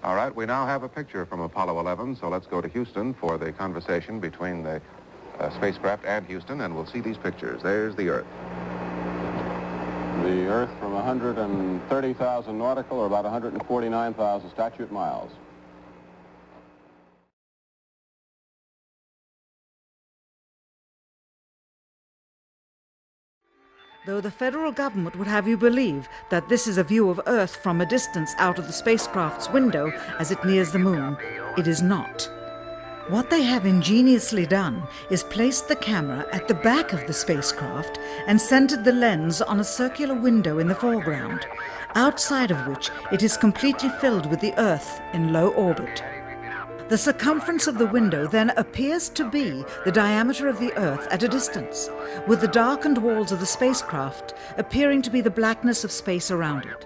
All right, we now have a picture from Apollo 11, so let's go to Houston for the conversation between the spacecraft and Houston, and we'll see these pictures. There's the Earth. The Earth from 130,000 nautical, or about 149,000 statute miles. Though the federal government would have you believe that this is a view of Earth from a distance out of the spacecraft's window as it nears the moon, it is not. What they have ingeniously done is placed the camera at the back of the spacecraft and centered the lens on a circular window in the foreground, outside of which it is completely filled with the Earth in low orbit. The circumference of the window then appears to be the diameter of the Earth at a distance, with the darkened walls of the spacecraft appearing to be the blackness of space around it.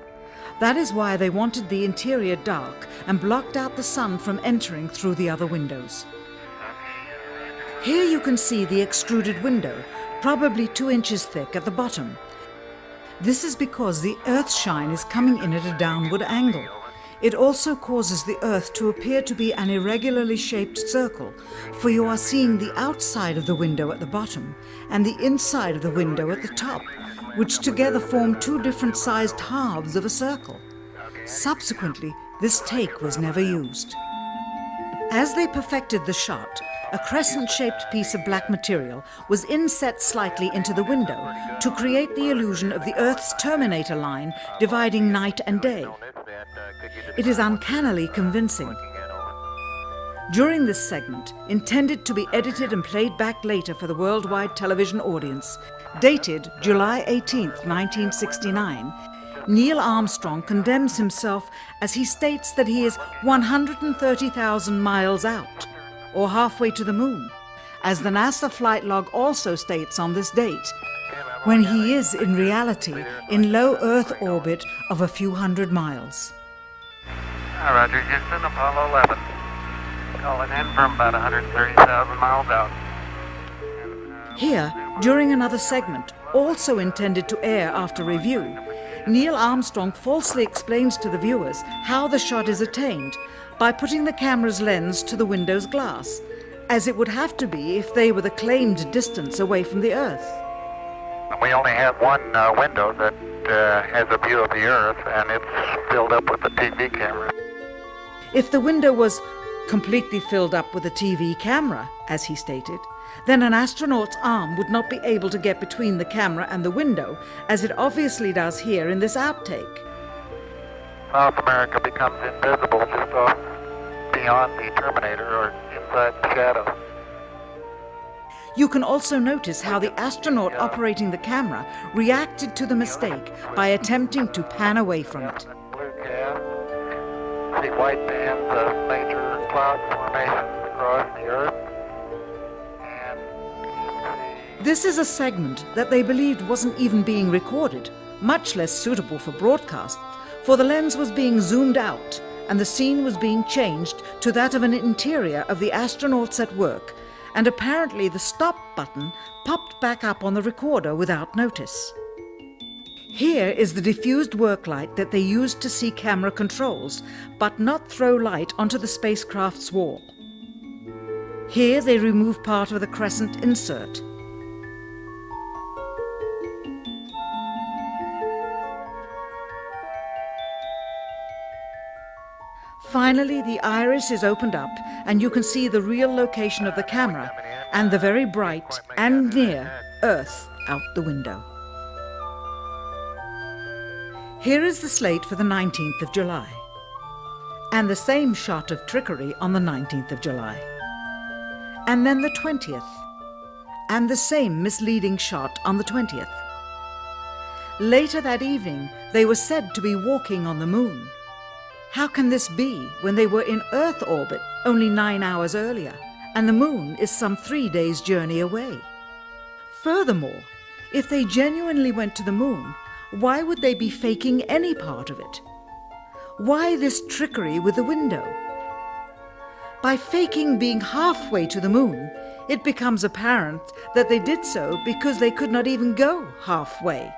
That is why they wanted the interior dark and blocked out the sun from entering through the other windows. Here you can see the extruded window, probably 2 inches thick at the bottom. This is because the Earth's shine is coming in at a downward angle. It also causes the Earth to appear to be an irregularly shaped circle, for you are seeing the outside of the window at the bottom and the inside of the window at the top, which together form 2 different sized halves of a circle. Subsequently, this take was never used. As they perfected the shot, a crescent-shaped piece of black material was inset slightly into the window to create the illusion of the Earth's terminator line dividing night and day. It is uncannily convincing. During this segment, intended to be edited and played back later for the worldwide television audience, dated July 18, 1969, Neil Armstrong condemns himself as he states that he is 130,000 miles out, or halfway to the moon, as the NASA flight log also states on this date, when he is in reality in low Earth orbit of a few hundred miles. Roger, Houston, Apollo 11. Calling in from about 130,000 miles out. Here, during another segment, also intended to air after review, Neil Armstrong falsely explains to the viewers how the shot is attained by putting the camera's lens to the window's glass, as it would have to be if they were the claimed distance away from the Earth. We only have one window that has a view of the Earth, and it's filled up with the TV camera. If the window was completely filled up with a TV camera, as he stated, then an astronaut's arm would not be able to get between the camera and the window, as it obviously does here in this outtake. South America becomes invisible just off beyond the terminator or inside the shadow. You can also notice how the astronaut operating the camera reacted to the mistake by attempting to pan away from it. Blue cast. See white bands of major cloud formations across the Earth. And you see... This is a segment that they believed wasn't even being recorded, much less suitable for broadcast, for the lens was being zoomed out and the scene was being changed to that of an interior of the astronauts at work, and apparently the stop button popped back up on the recorder without notice. Here is the diffused work light that they used to see camera controls, but not throw light onto the spacecraft's wall. Here they remove part of the crescent insert. Finally, the iris is opened up and you can see the real location of the camera and the very bright and near Earth out the window. Here is the slate for the 19th of July, and the same shot of trickery on the 19th of July, and then the 20th, and the same misleading shot on the 20th. Later that evening, they were said to be walking on the moon. How can this be when they were in Earth orbit only 9 hours earlier, and the moon is some 3 days' journey away? Furthermore, if they genuinely went to the moon, why would they be faking any part of it? Why this trickery with the window? By faking being halfway to the moon, it becomes apparent that they did so because they could not even go halfway.